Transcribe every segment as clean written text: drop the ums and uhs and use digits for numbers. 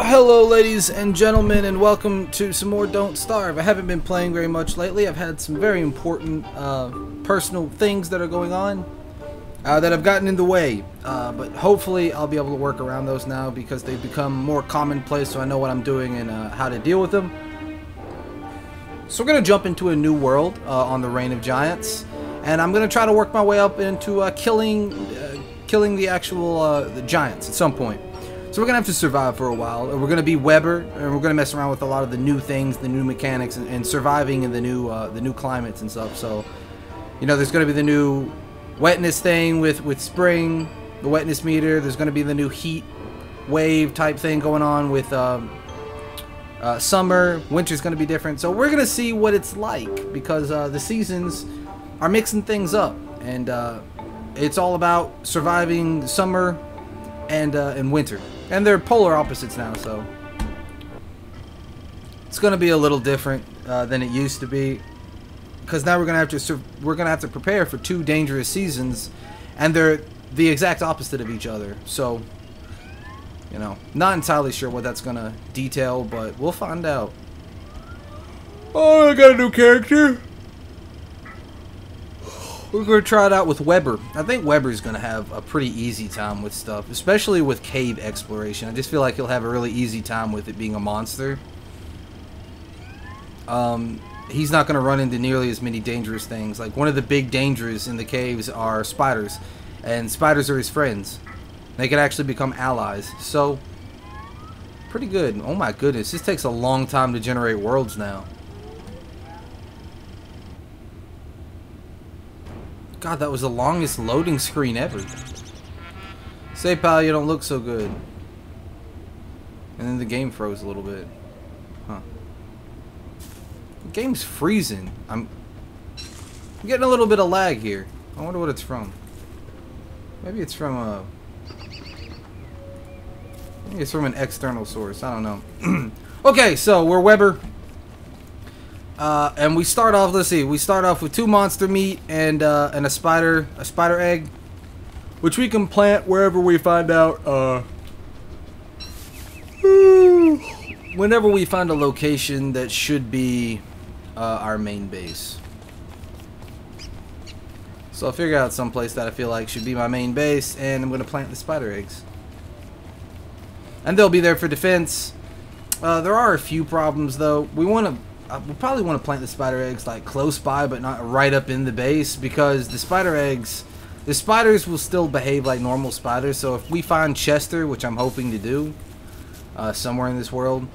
Hello ladies and gentlemen, and welcome to some more Don't Starve. I haven't been playing very much lately. I've had some very important personal things that are going on that have gotten in the way, but hopefully I'll be able to work around those now because they've become more commonplace, so I know what I'm doing and how to deal with them. So we're going to jump into a new world on the Reign of Giants, and I'm going to try to work my way up into killing the actual the giants at some point. So we're going to have to survive for a while. We're going to be Weber, and we're going to mess around with a lot of the new things, the new mechanics, and surviving in the new climates and stuff. So, you know, there's going to be the new wetness thing with spring, the wetness meter. There's going to be the new heat wave type thing going on with summer. Winter's going to be different. So we're going to see what it's like because the seasons are mixing things up, and it's all about surviving summer and winter. And they're polar opposites now, so it's going to be a little different than it used to be, because now we're going to have to prepare for two dangerous seasons, and they're the exact opposite of each other. So, you know, not entirely sure what that's going to detail, but we'll find out. Oh, I got a new character. We're going to try it out with Weber. I think Weber's going to have a pretty easy time with stuff, especially with cave exploration. I just feel like he'll have a really easy time with it being a monster. He's not going to run into nearly as many dangerous things. Like, one of the big dangers in the caves are spiders, and spiders are his friends. They can actually become allies. So, pretty good. Oh my goodness, this takes a long time to generate worlds now. God, that was the longest loading screen ever. Say, pal, you don't look so good. And then the game froze a little bit. Huh. The game's freezing. I'm getting a little bit of lag here. I wonder what it's from. Maybe it's from maybe it's from an external source. I don't know. Okay, so we're Weber. And we start off, let's see, we start off with 2 monster meat and a spider egg, which we can plant wherever we find out, whenever we find a location that should be our main base. So I'll figure out some place that I feel like should be my main base, and I'm going to plant the spider eggs. And they'll be there for defense. There are a few problems though. We'll probably want to plant the spider eggs like close by, but not right up in the base, because the spiders will still behave like normal spiders. So if we find Chester, which I'm hoping to do somewhere in this world,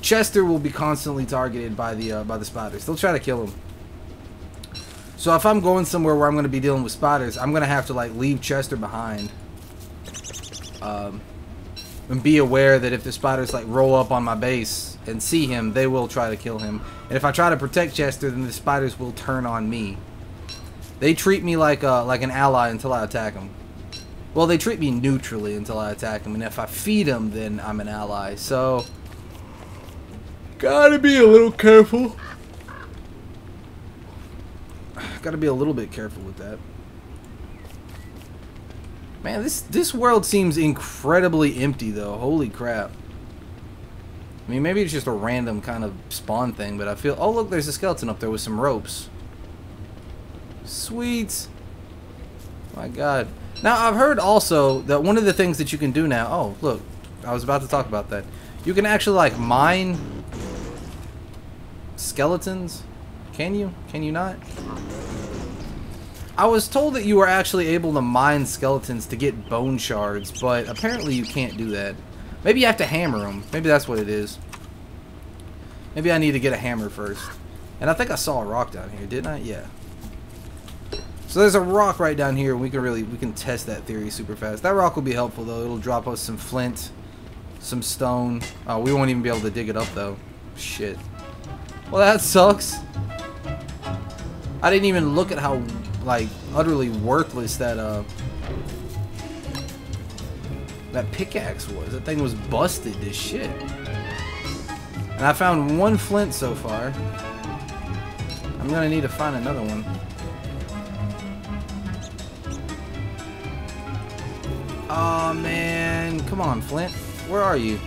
Chester will be constantly targeted by the spiders. They'll try to kill him. So if I'm going somewhere where I'm going to be dealing with spiders, I'm going to have to like leave Chester behind, and be aware that if the spiders like roll up on my base and see him, they will try to kill him. And if I try to protect Chester, then the spiders will turn on me. They treat me like an ally until I attack them. Well, they treat me neutrally until I attack them, and if I feed them, then I'm an ally. So, gotta be a little careful. Gotta be a little bit careful with that. Man, this world seems incredibly empty, though. Holy crap. I mean, maybe it's just a random kind of spawn thing, but I feel... Oh, look, there's a skeleton up there with some ropes. Sweet. My God. Now, I've heard also that one of the things that you can do now... Oh, look. I was about to talk about that. You can actually, like, mine skeletons. Can you? Can you not? I was told that you were actually able to mine skeletons to get bone shards, but apparently you can't do that. Maybe you have to hammer them. Maybe that's what it is. Maybe I need to get a hammer first. And I think I saw a rock down here, didn't I? Yeah. So there's a rock right down here. We can test that theory super fast. That rock will be helpful though. It'll drop us some flint, some stone. Oh, we won't even be able to dig it up though. Shit. Well, that sucks. I didn't even look at how like utterly worthless that pickaxe was. That thing was busted as shit. And I found 1 flint so far. I'm gonna need to find another one. Oh man, come on, Flint. Where are you?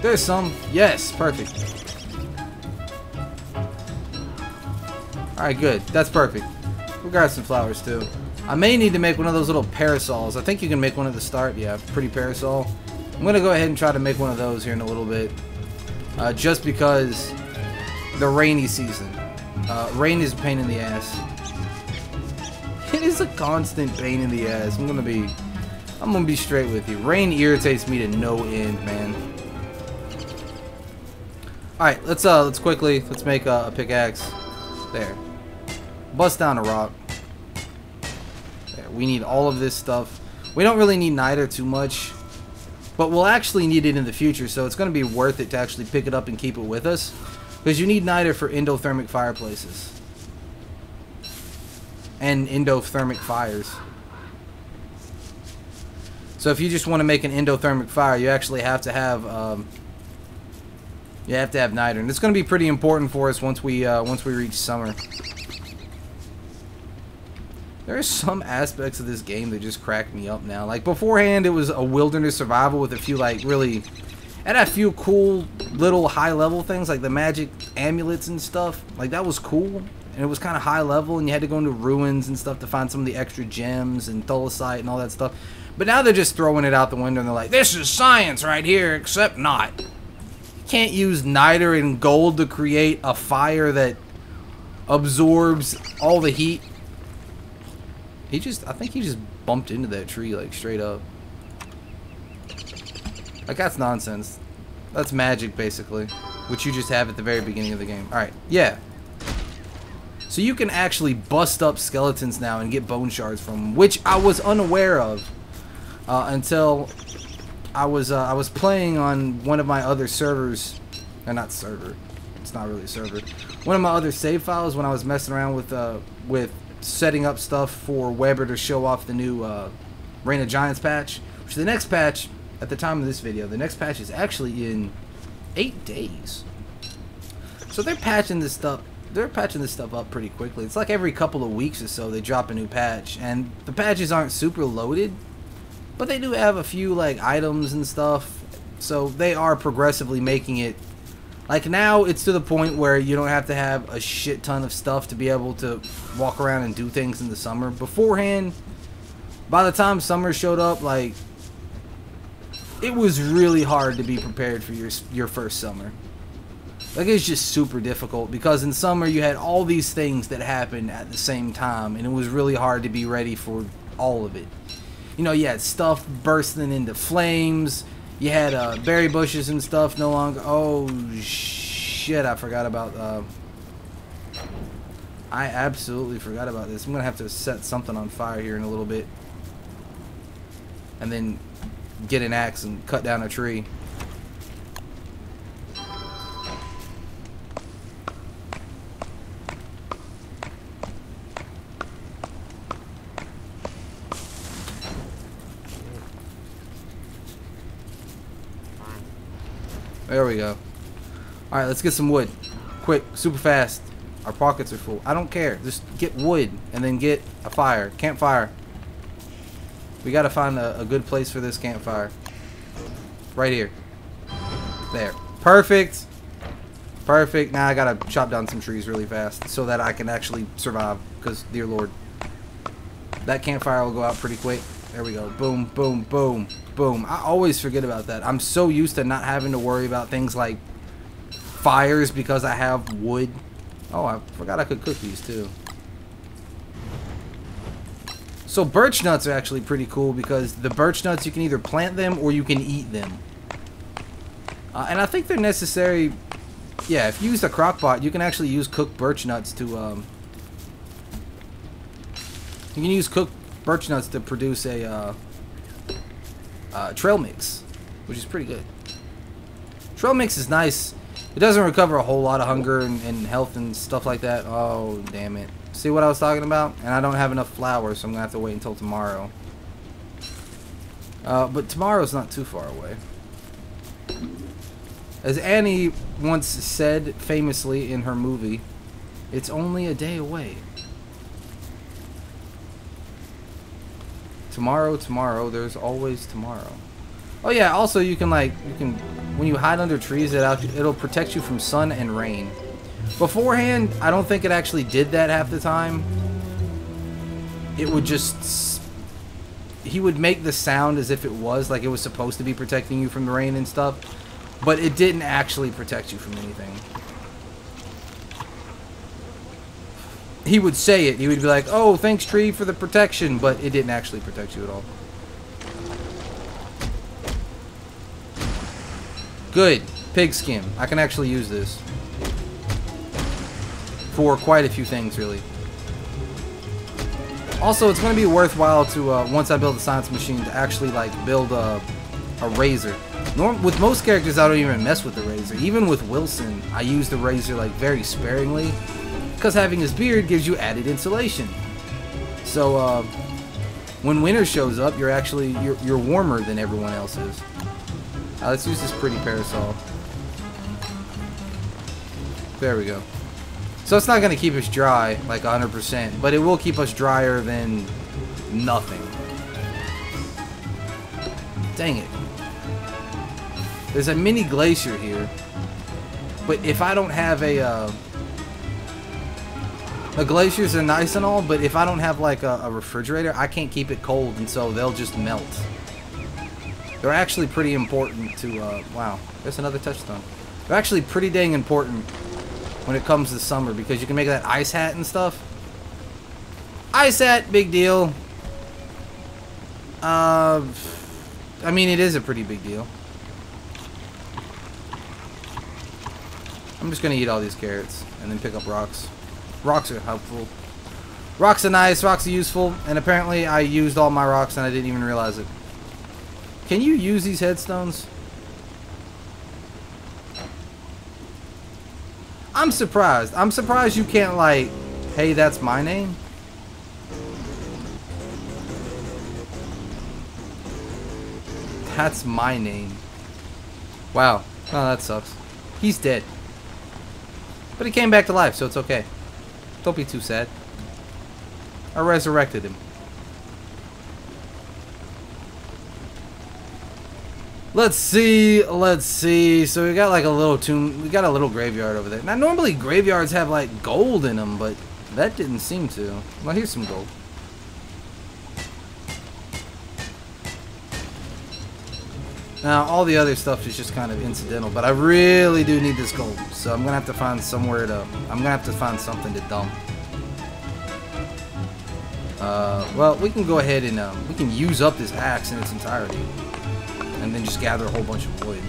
There's some. Yes, perfect. Alright, good. That's perfect. We'll grab some flowers too. I may need to make one of those little parasols. I think you can make one at the start. Yeah, pretty parasol. I'm going to go ahead and try to make one of those here in a little bit. Just because the rainy season. Rain is a pain in the ass. It is a constant pain in the ass. I'm gonna be straight with you. Rain irritates me to no end, man. Alright, let's make a pickaxe. There. Bust down a rock. There. We need all of this stuff. We don't really need niter too much, but we'll actually need it in the future, so it's gonna be worth it to actually pick it up and keep it with us. Because you need niter for endothermic fireplaces. And endothermic fires. So if you just want to make an endothermic fire, you actually have to have niter, and it's going to be pretty important for us once we reach summer. There are some aspects of this game that just crack me up now. Like beforehand, it was a wilderness survival with a few it had a few cool little high level things like the magic amulets and stuff. Like that was cool. And it was kind of high level, and you had to go into ruins and stuff to find some of the extra gems and thulecite and all that stuff. But now they're just throwing it out the window, and they're like, this is science right here, except not. You can't use niter and gold to create a fire that absorbs all the heat. I think he just bumped into that tree, like, straight up. Like, that's nonsense. That's magic, basically. Which you just have at the very beginning of the game. Alright, yeah. So you can actually bust up skeletons now and get bone shards from them, which I was unaware of until I was playing on one of my other servers, or not server, it's not really a server. One of my other save files when I was messing around with setting up stuff for Weber to show off the new Reign of Giants patch, which the next patch at the time of this video, the next patch is actually in 8 days. So they're patching this stuff. They're patching this stuff up pretty quickly. It's like every couple of weeks or so they drop a new patch, and the patches aren't super loaded, but they do have a few like items and stuff, so they are progressively making it like now it's to the point where you don't have to have a shit ton of stuff to be able to walk around and do things in the summer. Beforehand, by the time summer showed up, like it was really hard to be prepared for your first summer. Like, it's just super difficult because in summer you had all these things that happened at the same time, and it was really hard to be ready for all of it. You know, you had stuff bursting into flames, you had berry bushes and stuff no longer. Oh shit, I forgot about I absolutely forgot about this. I'm gonna have to set something on fire here in a little bit, and then get an axe and cut down a tree. There we go. Alright, let's get some wood. Quick, super fast. Our pockets are full. I don't care. Just get wood and then get a fire. Campfire. We gotta find a good place for this campfire. Right here. There. Perfect. Perfect. Now I gotta chop down some trees really fast so that I can actually survive. Because, dear Lord, that campfire will go out pretty quick. There we go. Boom, boom, boom, boom. I always forget about that. I'm so used to not having to worry about things like fires because I have wood. Oh, I forgot I could cook these too. So birch nuts are actually pretty cool because the birch nuts, you can either plant them or you can eat them. And I think they're necessary. Yeah, if you use the crock pot, you can actually use cooked birch nuts to you can use cooked birch nuts to produce a trail mix, which is pretty good. Trail mix is nice. It doesn't recover a whole lot of hunger and health and stuff like that. Oh, damn it. See what I was talking about? And I don't have enough flour, so I'm going to have to wait until tomorrow. But tomorrow's not too far away. As Annie once said famously in her movie, it's only a day away. Tomorrow, tomorrow, there's always tomorrow. Oh yeah, also you can when you hide under trees, it'll protect you from sun and rain. Beforehand, I don't think it actually did that half the time. It would just... He would make the sound as if it was, like it was supposed to be protecting you from the rain and stuff. But it didn't actually protect you from anything. He would say it. He would be like, oh, thanks, tree, for the protection. But it didn't actually protect you at all. Good. Pigskin. I can actually use this. For quite a few things, really. Also, it's going to be worthwhile to, once I build a science machine, to actually, like, build a razor. With most characters, I don't even mess with the razor. Even with Wilson, I use the razor, like, very sparingly. Because having his beard gives you added insulation. So, when winter shows up, you're warmer than everyone else is. Let's use this pretty parasol. There we go. So it's not going to keep us dry, like 100%, but it will keep us drier than nothing. Dang it. There's a mini glacier here. But if I don't have the glaciers are nice and all, but if I don't have like a refrigerator, I can't keep it cold, and so they'll just melt. They're actually pretty important to, wow, there's another touchstone. They're actually pretty dang important when it comes to summer, because you can make that ice hat and stuff. Ice hat, big deal. I mean, it is a pretty big deal. I'm just gonna eat all these carrots and then pick up rocks. Rocks are helpful. Rocks are nice, rocks are useful, and apparently I used all my rocks and I didn't even realize it. Can you use these headstones? I'm surprised. I'm surprised you can't, like, hey, that's my name. That's my name. Wow. Oh, that sucks. He's dead. But he came back to life, so it's okay. Don't be too sad. I resurrected him. Let's see. So we got like a little tomb. We got a little graveyard over there. Now, normally graveyards have like gold in them, but that didn't seem to. Well, here's some gold. Now, all the other stuff is just kind of incidental, but I really do need this gold. So I'm gonna have to find somewhere to. I'm gonna have to find something to dump. Well, we can go ahead and we can use up this axe in its entirety. And then just gather a whole bunch of wood.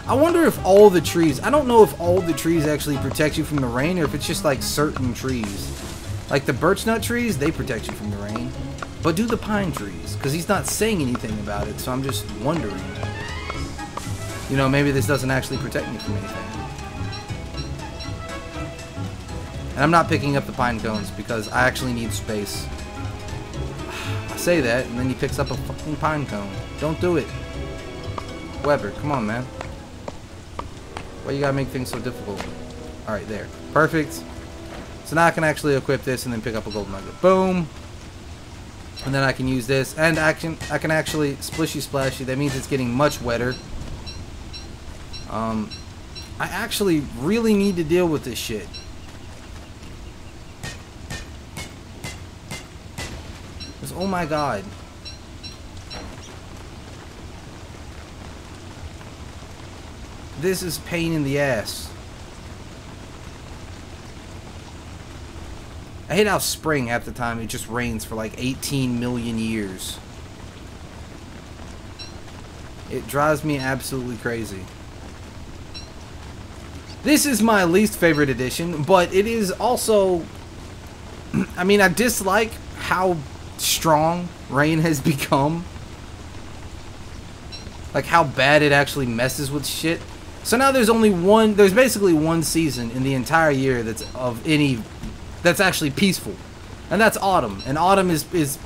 I wonder if all the trees... I don't know if all the trees actually protect you from the rain, or if it's just like certain trees. Like the birch nut trees, they protect you from the rain. But do the pine trees? Because he's not saying anything about it, so I'm just wondering. You know, maybe this doesn't actually protect me from anything. And I'm not picking up the pine cones because I actually need space. I say that, and then he picks up a fucking pine cone. Don't do it. Weber, come on, man. Why you gotta make things so difficult? Alright, there. Perfect. So now I can actually equip this and then pick up a gold nugget. Boom. And then I can use this. And I can actually splishy splashy. That means it's getting much wetter. I actually really need to deal with this shit. Oh my god. This is pain in the ass. I hate how spring half the time it just rains for like 18 million years. It drives me absolutely crazy. This is my least favorite edition, but it is also... I mean, I dislike how strong rain has become. Like how bad it actually messes with shit. So now there's basically one season in the entire year that's actually peaceful. And that's autumn. And autumn is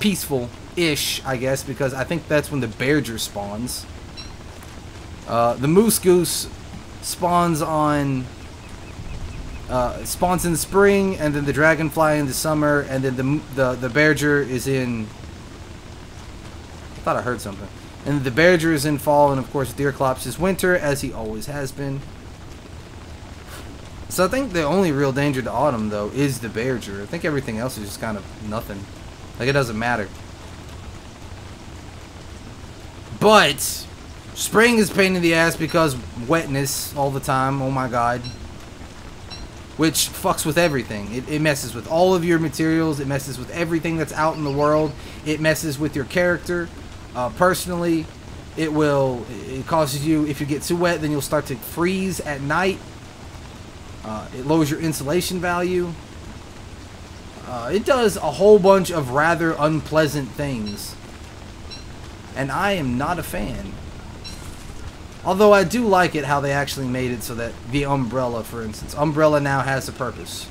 peaceful-ish, I guess, because I think that's when the bearger spawns. The moose goose spawns in the spring, and then the dragonfly in the summer, and then the bearger is in Thought I heard something. And the Bearger is in fall, and of course Deerclops is winter, as he always has been. So I think the only real danger to autumn, though, is the Bearger. I think everything else is just kind of nothing. Like, it doesn't matter. But spring is a pain in the ass because wetness all the time. Oh my god. Which fucks with everything. It messes with all of your materials. It messes with everything that's out in the world. It messes with your character. Personally, it causes you, if you get too wet, then you'll start to freeze at night. It lowers your insulation value. It does a whole bunch of rather unpleasant things. And I am not a fan. Although I do like it how they actually made it so that the umbrella, for instance, umbrella now has a purpose.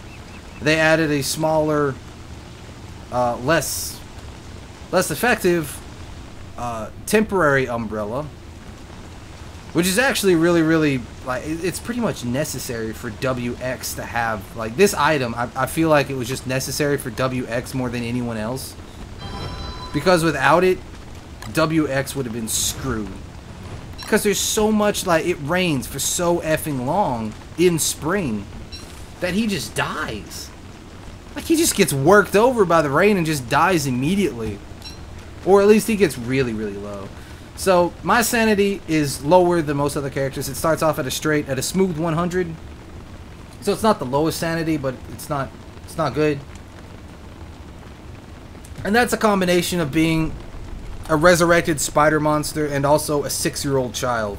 They added a smaller, less effective temporary umbrella, which is actually really, like, it's pretty much necessary for WX to have, like, this item. I feel like it was just necessary for WX more than anyone else, because without it, WX would have been screwed. Because there's so much, like, it rains for so effing long in spring that he just dies. Like, he just gets worked over by the rain and just dies immediately. Or at least he gets really low. So my sanity is lower than most other characters. It starts off at a smooth 100. So it's not the lowest sanity, but it's not good. And that's a combination of being a resurrected spider monster and also a 6-year-old child.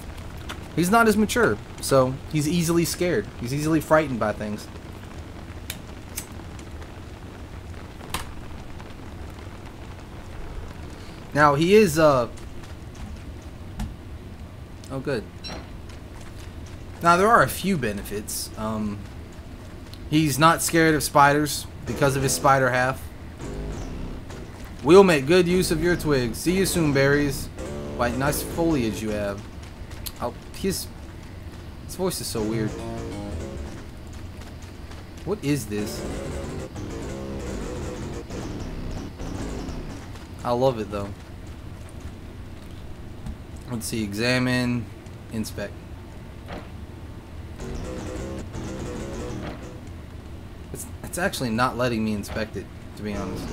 He's not as mature, so he's easily scared. He's easily frightened by things. Now he is oh good. Now there are a few benefits. He's not scared of spiders because of his spider half. We'll make good use of your twigs. See you soon, berries. White, nice foliage you have. Oh, his voice is so weird. What is this? I love it though. Let's see. Examine, inspect. It's actually not letting me inspect it, to be honest.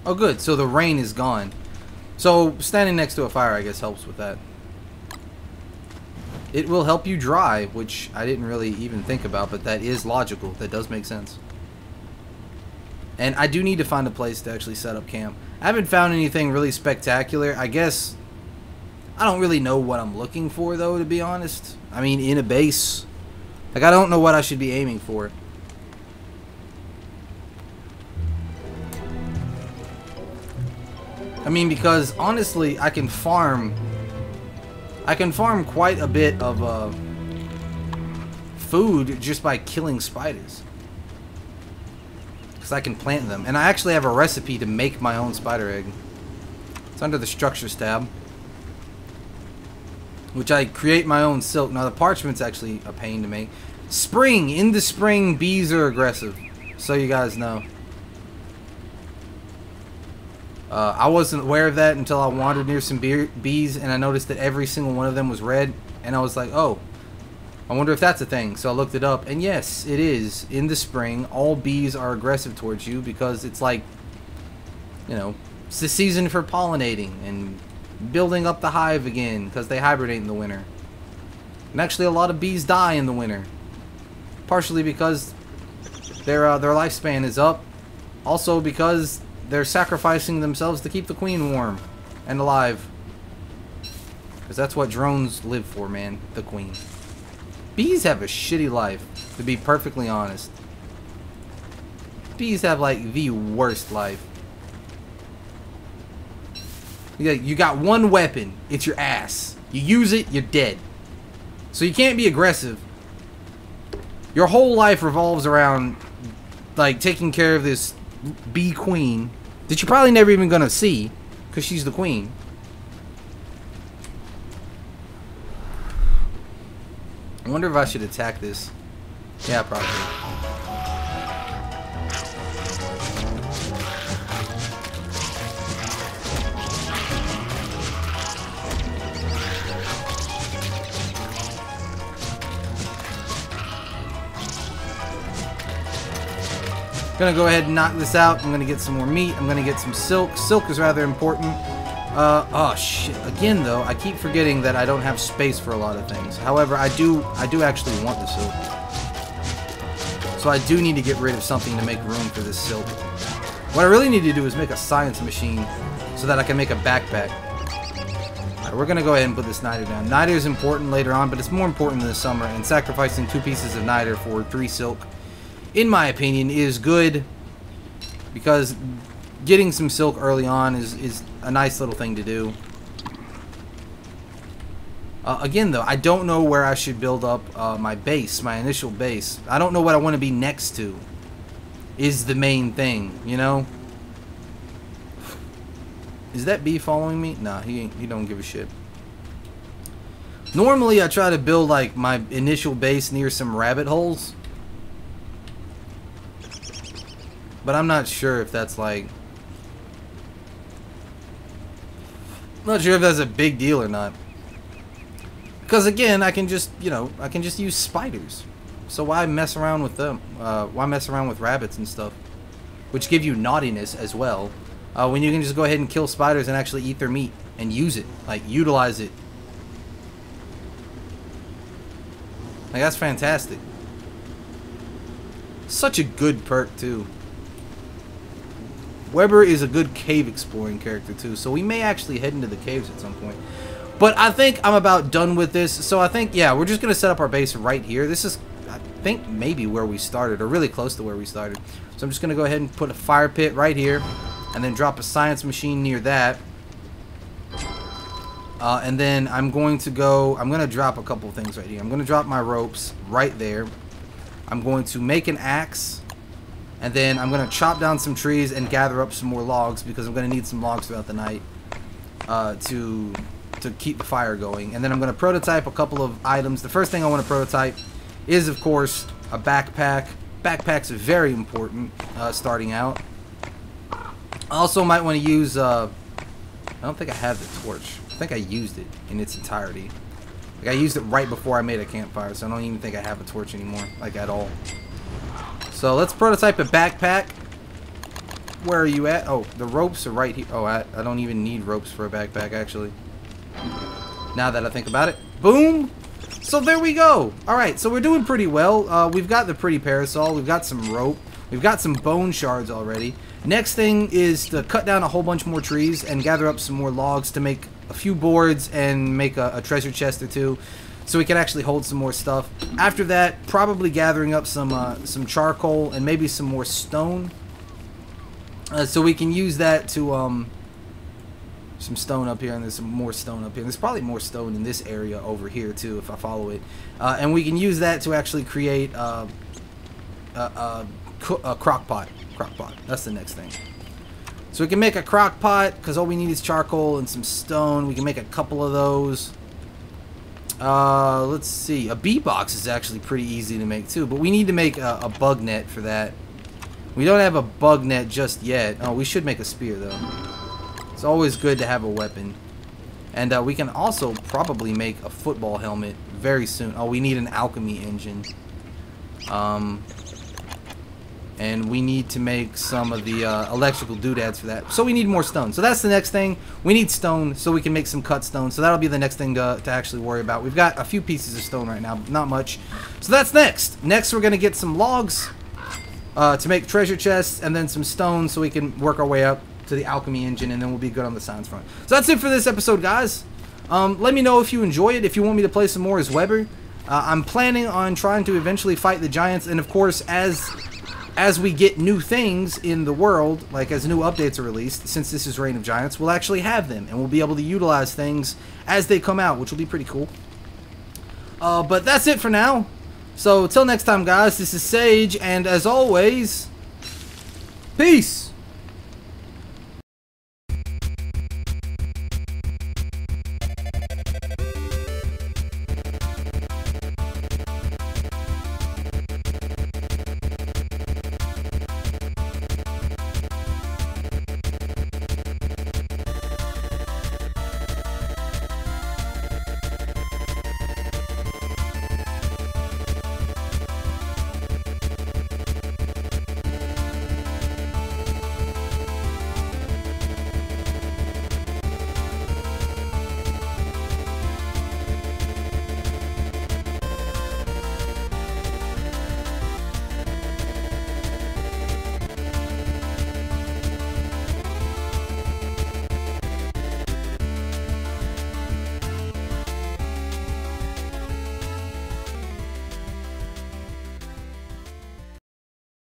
Oh good, so the rain is gone. So standing next to a fire, I guess, helps with that. It will help you dry, which I didn't really even think about, but that is logical. That does make sense. And I do need to find a place to actually set up camp. I haven't found anything really spectacular. I guess I don't really know what I'm looking for, though, to be honest. I mean, in a base, like, I don't know what I should be aiming for. I mean, because honestly, I can farm quite a bit of food just by killing spiders. Because I can plant them. And I actually have a recipe to make my own spider egg. It's under the structures tab. Which I create my own silk. Now the parchment's actually a pain to make. Spring! In the spring, bees are aggressive. So you guys know. I wasn't aware of that until I wandered near some bees and I noticed that every single one of them was red. And I was like, oh, I wonder if that's a thing. So I looked it up, and yes, it is. In the spring, all bees are aggressive towards you because it's like, you know, it's the season for pollinating and building up the hive again because they hibernate in the winter. And actually a lot of bees die in the winter. Partially because their lifespan is up. Also because they're sacrificing themselves to keep the queen warm and alive. Because that's what drones live for, man. The queen. Bees have a shitty life, to be perfectly honest. Bees have, like, the worst life. You got one weapon. It's your ass. You use it, you're dead. So you can't be aggressive. Your whole life revolves around, like, taking care of this bee queen that you're probably never even gonna see because she's the queen. I wonder if I should attack this. Yeah, probably. Gonna go ahead and knock this out. I'm gonna get some more meat. I'm gonna get some silk. Silk is rather important. Oh shit. Again though, I keep forgetting that I don't have space for a lot of things. However, I do actually want the silk. So I do need to get rid of something to make room for this silk. What I really need to do is make a science machine so that I can make a backpack. Alright, we're gonna go ahead and put this niter down. Niter is important later on, but it's more important in the summer, and sacrificing 2 pieces of niter for 3 silk, in my opinion, is good, because getting some silk early on is a nice little thing to do. Again though, I don't know where I should build up my base, my initial base. I don't know what I want to be next to, is the main thing, you know? Is that bee following me? Nah, he don't give a shit. Normally I try to build like my initial base near some rabbit holes, but I'm not sure if that's like, I'm not sure if that's a big deal or not. Because again, I can just, you know, I can just use spiders. So why mess around with them? Why mess around with rabbits and stuff? Which give you naughtiness as well. When you can just go ahead and kill spiders and actually eat their meat. And use it. Like, utilize it. Like, that's fantastic. Such a good perk, too. Weber is a good cave exploring character, too. So we may actually head into the caves at some point. But I think I'm about done with this. So I think, yeah, we're just going to set up our base right here. This is, I think, maybe where we started, or really close to where we started. So I'm just going to go ahead and put a fire pit right here, and then drop a science machine near that. And then I'm going to drop a couple things right here. I'm going to drop my ropes right there. I'm going to make an axe, and then I'm going to chop down some trees and gather up some more logs, because I'm going to need some logs throughout the night to keep the fire going. And then I'm going to prototype a couple of items. The first thing I want to prototype is, of course, a backpack. Backpacks are very important starting out. I also might want to use, I don't think I have the torch. I think I used it in its entirety. Like, I used it right before I made a campfire, so I don't even think I have a torch anymore, like, at all. So let's prototype a backpack. Where are you at? Oh, the ropes are right here. Oh, I don't even need ropes for a backpack, actually. Now that I think about it. Boom! So there we go. Alright, so we're doing pretty well. We've got the pretty parasol. We've got some rope. We've got some bone shards already. Next thing is to cut down a whole bunch more trees and gather up some more logs to make a few boards and make a treasure chest or two, so we can actually hold some more stuff. After that, probably gathering up some charcoal and maybe some more stone, so we can use that to some stone up here, and there's some more stone up here. There's probably more stone in this area over here too if I follow it, and we can use that to actually create a crock pot. That's the next thing. So we can make a crock pot, because all we need is charcoal and some stone. We can make a couple of those. Let's see. A bee box is actually pretty easy to make too, but we need to make a bug net for that. We don't have a bug net just yet. Oh, we should make a spear though. It's always good to have a weapon. And we can also probably make a football helmet very soon. Oh, we need an alchemy engine. And we need to make some of the electrical doodads for that. So we need more stone. So that's the next thing. We need stone so we can make some cut stone. So that'll be the next thing to actually worry about. We've got a few pieces of stone right now, but not much. So that's next. Next we're going to get some logs to make treasure chests, and then some stone so we can work our way up to the alchemy engine, and then we'll be good on the science front. So that's it for this episode, guys. Let me know if you enjoy it, if you want me to play some more as Weber. I'm planning on trying to eventually fight the giants, and of course, as we get new things in the world, like as new updates are released, since this is Reign of Giants, we'll actually have them, and we'll be able to utilize things as they come out, which will be pretty cool. But that's it for now. So, till next time, guys, this is Sage, and as always, peace!